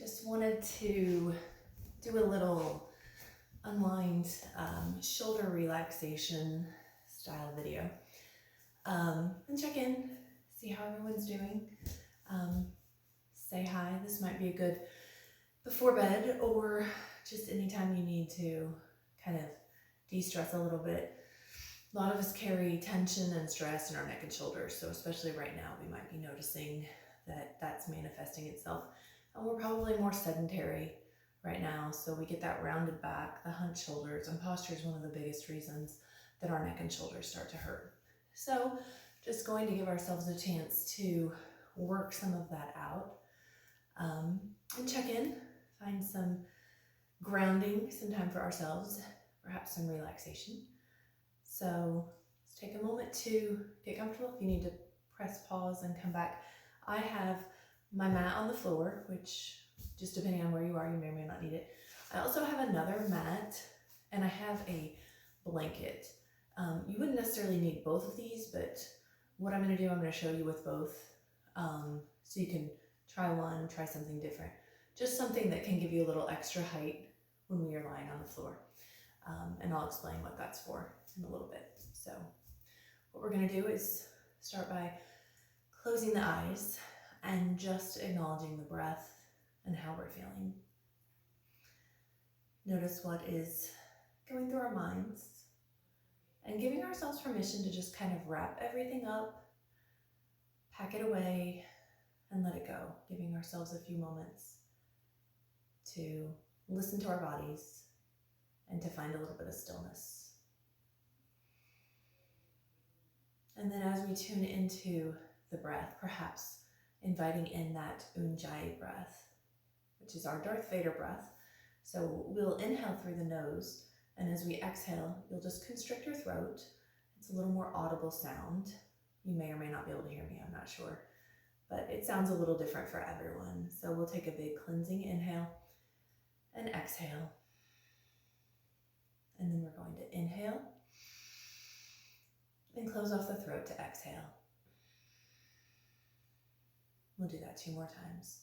Just wanted to do a little unwind shoulder relaxation style video and check in, see how everyone's doing. Say hi. This might be a good before bed or just anytime you need to kind of de-stress a little bit. A lot of us carry tension and stress in our neck and shoulders, so especially right now we might be noticing that that's manifesting itself. And we're probably more sedentary right now, so we get that rounded back, the hunched shoulders, and posture is one of the biggest reasons that our neck and shoulders start to hurt. So just going to give ourselves a chance to work some of that out and check in, find some grounding, some time for ourselves, perhaps some relaxation. So let's take a moment to get comfortable. If you need to press pause and come back, I have my mat on the floor, which just depending on where you are, you may or may not need it. I also have another mat and I have a blanket. You wouldn't necessarily need both of these, but what I'm going to do, I'm going to show you with both so you can try one, try something different. Just something that can give you a little extra height when we are lying on the floor. And I'll explain what that's for in a little bit. So what we're going to do is start by closing the eyes and just acknowledging the breath and how we're feeling. Notice what is going through our minds and giving ourselves permission to just kind of wrap everything up, pack it away, and let it go. Giving ourselves a few moments to listen to our bodies and to find a little bit of stillness. And then as we tune into the breath, perhaps inviting in that Ujjayi breath, which is our Darth Vader breath. So we'll inhale through the nose, and as we exhale, you'll just constrict your throat. It's a little more audible sound. You may or may not be able to hear me, I'm not sure, but it sounds a little different for everyone. So we'll take a big cleansing inhale and exhale. And then we're going to inhale and close off the throat to exhale. We'll do that 2 more times.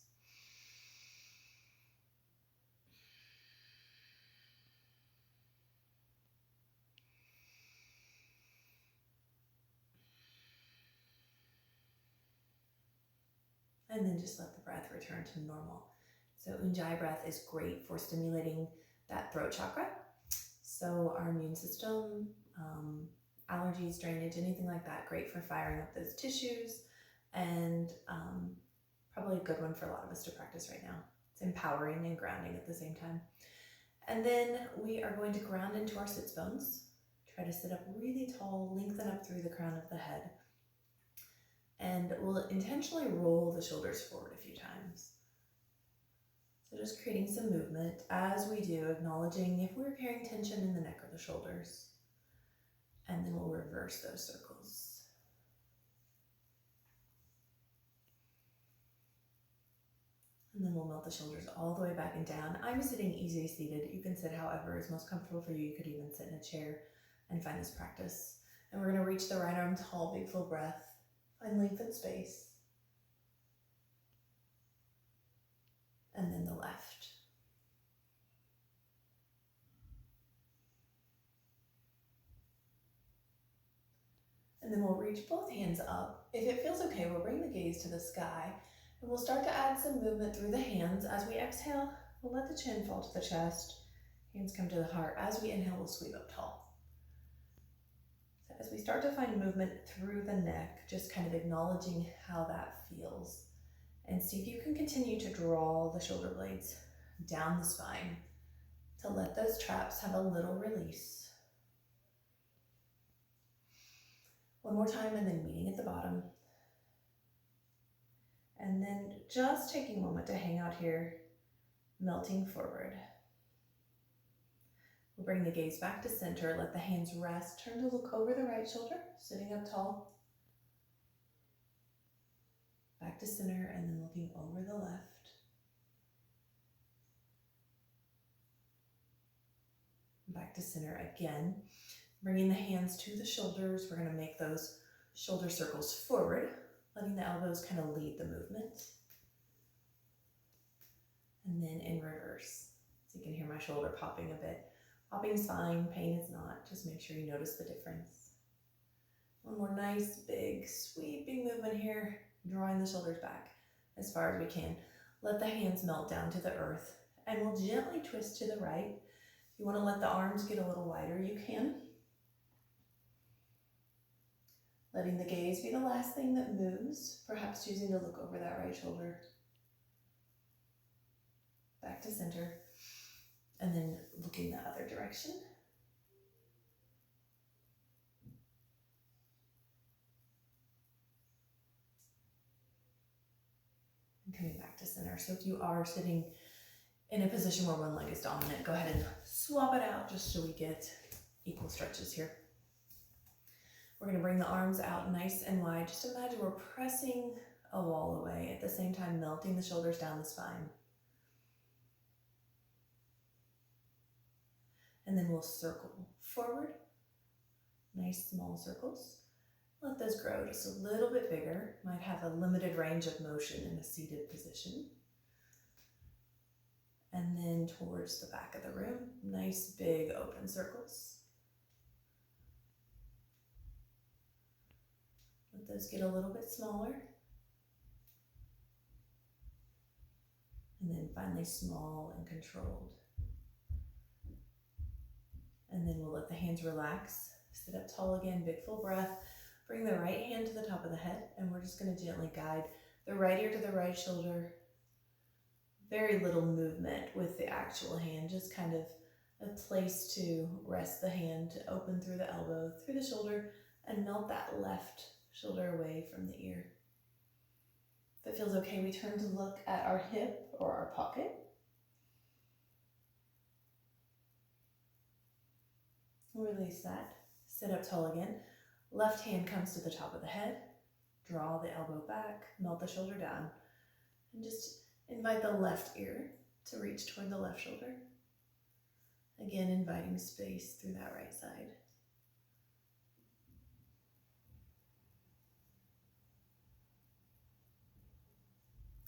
And then just let the breath return to normal. So Ujjayi breath is great for stimulating that throat chakra. So our immune system, allergies, drainage, anything like that, great for firing up those tissues, and probably a good one for a lot of us to practice right now. It's empowering and grounding at the same time. And then we are going to ground into our sits bones. Try to sit up really tall, lengthen up through the crown of the head. And we'll intentionally roll the shoulders forward a few times. So just creating some movement as we do, acknowledging if we're carrying tension in the neck or the shoulders. And then we'll reverse those circles. And then we'll melt the shoulders all the way back and down. I'm sitting easy seated. You can sit however is most comfortable for you. You could even sit in a chair and find this practice. And we're going to reach the right arm tall, big full breath. Find length and space. And then the left. And then we'll reach both hands up. If it feels okay, we'll bring the gaze to the sky. And we'll start to add some movement through the hands. As we exhale, we'll let the chin fall to the chest. Hands come to the heart. As we inhale, we'll sweep up tall. So as we start to find movement through the neck, just kind of acknowledging how that feels. And see if you can continue to draw the shoulder blades down the spine to let those traps have a little release. One more time, and then meeting at the bottom. And then just taking a moment to hang out here, melting forward. We'll bring the gaze back to center, let the hands rest, turn to look over the right shoulder, sitting up tall. Back to center, and then looking over the left. Back to center again. Bringing the hands to the shoulders. We're going to make those shoulder circles forward, letting the elbows kind of lead the movement. and then in reverse. So you can hear my shoulder popping a bit. Popping's fine, pain is not. Just make sure you notice the difference. One more nice, big, sweeping movement here, drawing the shoulders back as far as we can. Let the hands melt down to the earth, and we'll gently twist to the right. If you want to let the arms get a little wider, you can. Letting the gaze be the last thing that moves, perhaps choosing to look over that right shoulder. Back to center, and then looking the other direction. And coming back to center. So if you are sitting in a position where one leg is dominant, go ahead and swap it out just so we get equal stretches here. We're going to bring the arms out nice and wide. Just imagine we're pressing a wall away, at the same time melting the shoulders down the spine. And then we'll circle forward, nice small circles. Let those grow just a little bit bigger. Might have a limited range of motion in a seated position. And then towards the back of the room, nice big open circles. Let those get a little bit smaller. And then finally small and controlled. And then we'll let the hands relax. Sit up tall again, big full breath. Bring the right hand to the top of the head, and we're just going to gently guide the right ear to the right shoulder. Very little movement with the actual hand, just kind of a place to rest the hand, to open through the elbow, through the shoulder, and melt that left shoulder away from the ear. If it feels okay, we turn to look at our hip or our pocket. Release that. Sit up tall again. Left hand comes to the top of the head. Draw the elbow back, melt the shoulder down, and just invite the left ear to reach toward the left shoulder. Again, inviting space through that right side.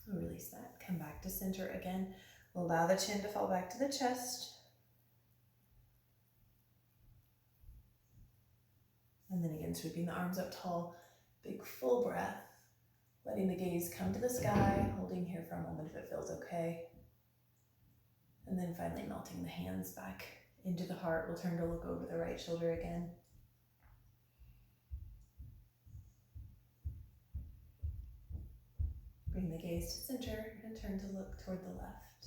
Release that. Come back to center again. We'll allow the chin to fall back to the chest. And then again, sweeping the arms up tall, big full breath, letting the gaze come to the sky, holding here for a moment if it feels okay. And then finally melting the hands back into the heart. We'll turn to look over the right shoulder again. Bring the gaze to center and turn to look toward the left.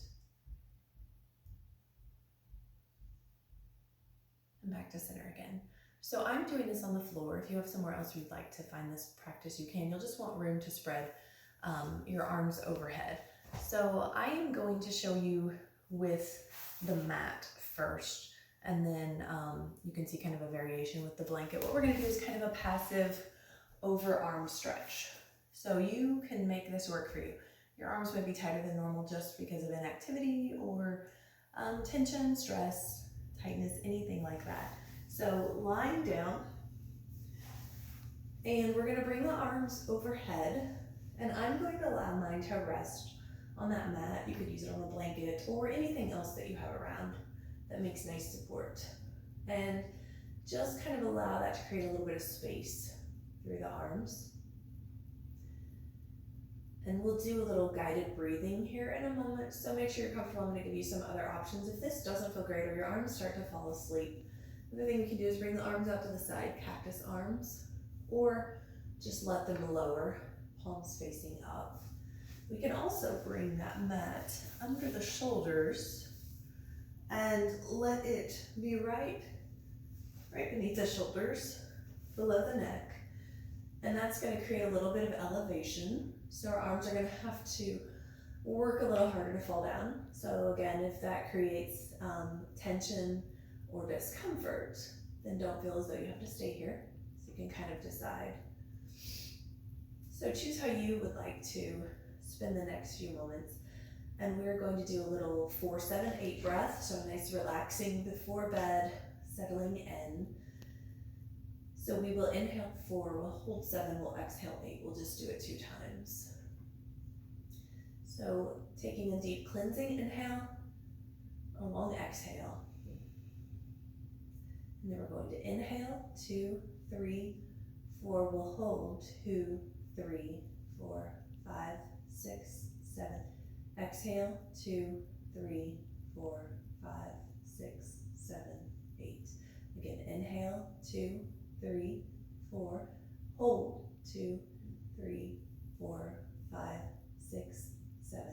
And back to center again. So I'm doing this on the floor. If you have somewhere else you'd like to find this practice, you can. You'll just want room to spread your arms overhead. So I am going to show you with the mat first, and then you can see kind of a variation with the blanket. What we're going to do is kind of a passive overarm stretch. So you can make this work for you. Your arms may be tighter than normal just because of inactivity or tension, stress, tightness, anything like that. So lying down, and we're going to bring the arms overhead, and I'm going to allow mine to rest on that mat. You could use it on a blanket or anything else that you have around that makes nice support. And just kind of allow that to create a little bit of space through the arms. And we'll do a little guided breathing here in a moment, so make sure you're comfortable. I'm going to give you some other options. If this doesn't feel great or your arms start to fall asleep, another thing we can do is bring the arms out to the side, cactus arms, or just let them lower, palms facing up. We can also bring that mat under the shoulders and let it be right beneath the shoulders, below the neck. And that's going to create a little bit of elevation. So our arms are going to have to work a little harder to fall down. So again, if that creates tension or discomfort, then don't feel as though you have to stay here. So you can kind of decide. So choose how you would like to spend the next few moments. And we're going to do a little 4-7-8 breath. So nice relaxing before bed, settling in. So we will inhale 4, we'll hold 7, we'll exhale 8. We'll just do it 2 times. So Taking a deep cleansing inhale, a long exhale. And then we're going to inhale, 2, 3, 4. We'll hold, 2, 3, 4, 5, 6, 7. Exhale, 2, 3, 4, 5, 6, 7, 8. Again, inhale, 2, 3, 4. Hold, 2, 3, 4, 5, 6, 7.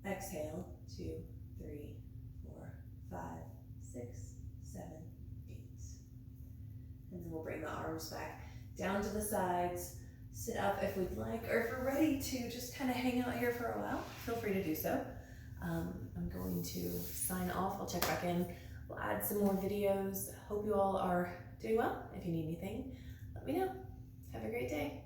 Exhale, 2, 3, 4, 5, 6, 7, 8. And then we'll bring the arms back down to the sides. Sit up if we'd like, or if we're ready to just kind of hang out here for a while, feel free to do so. I'm going to sign off. I'll check back in. We'll add some more videos. Hope you all are doing well. If you need anything, let me know. Have a great day.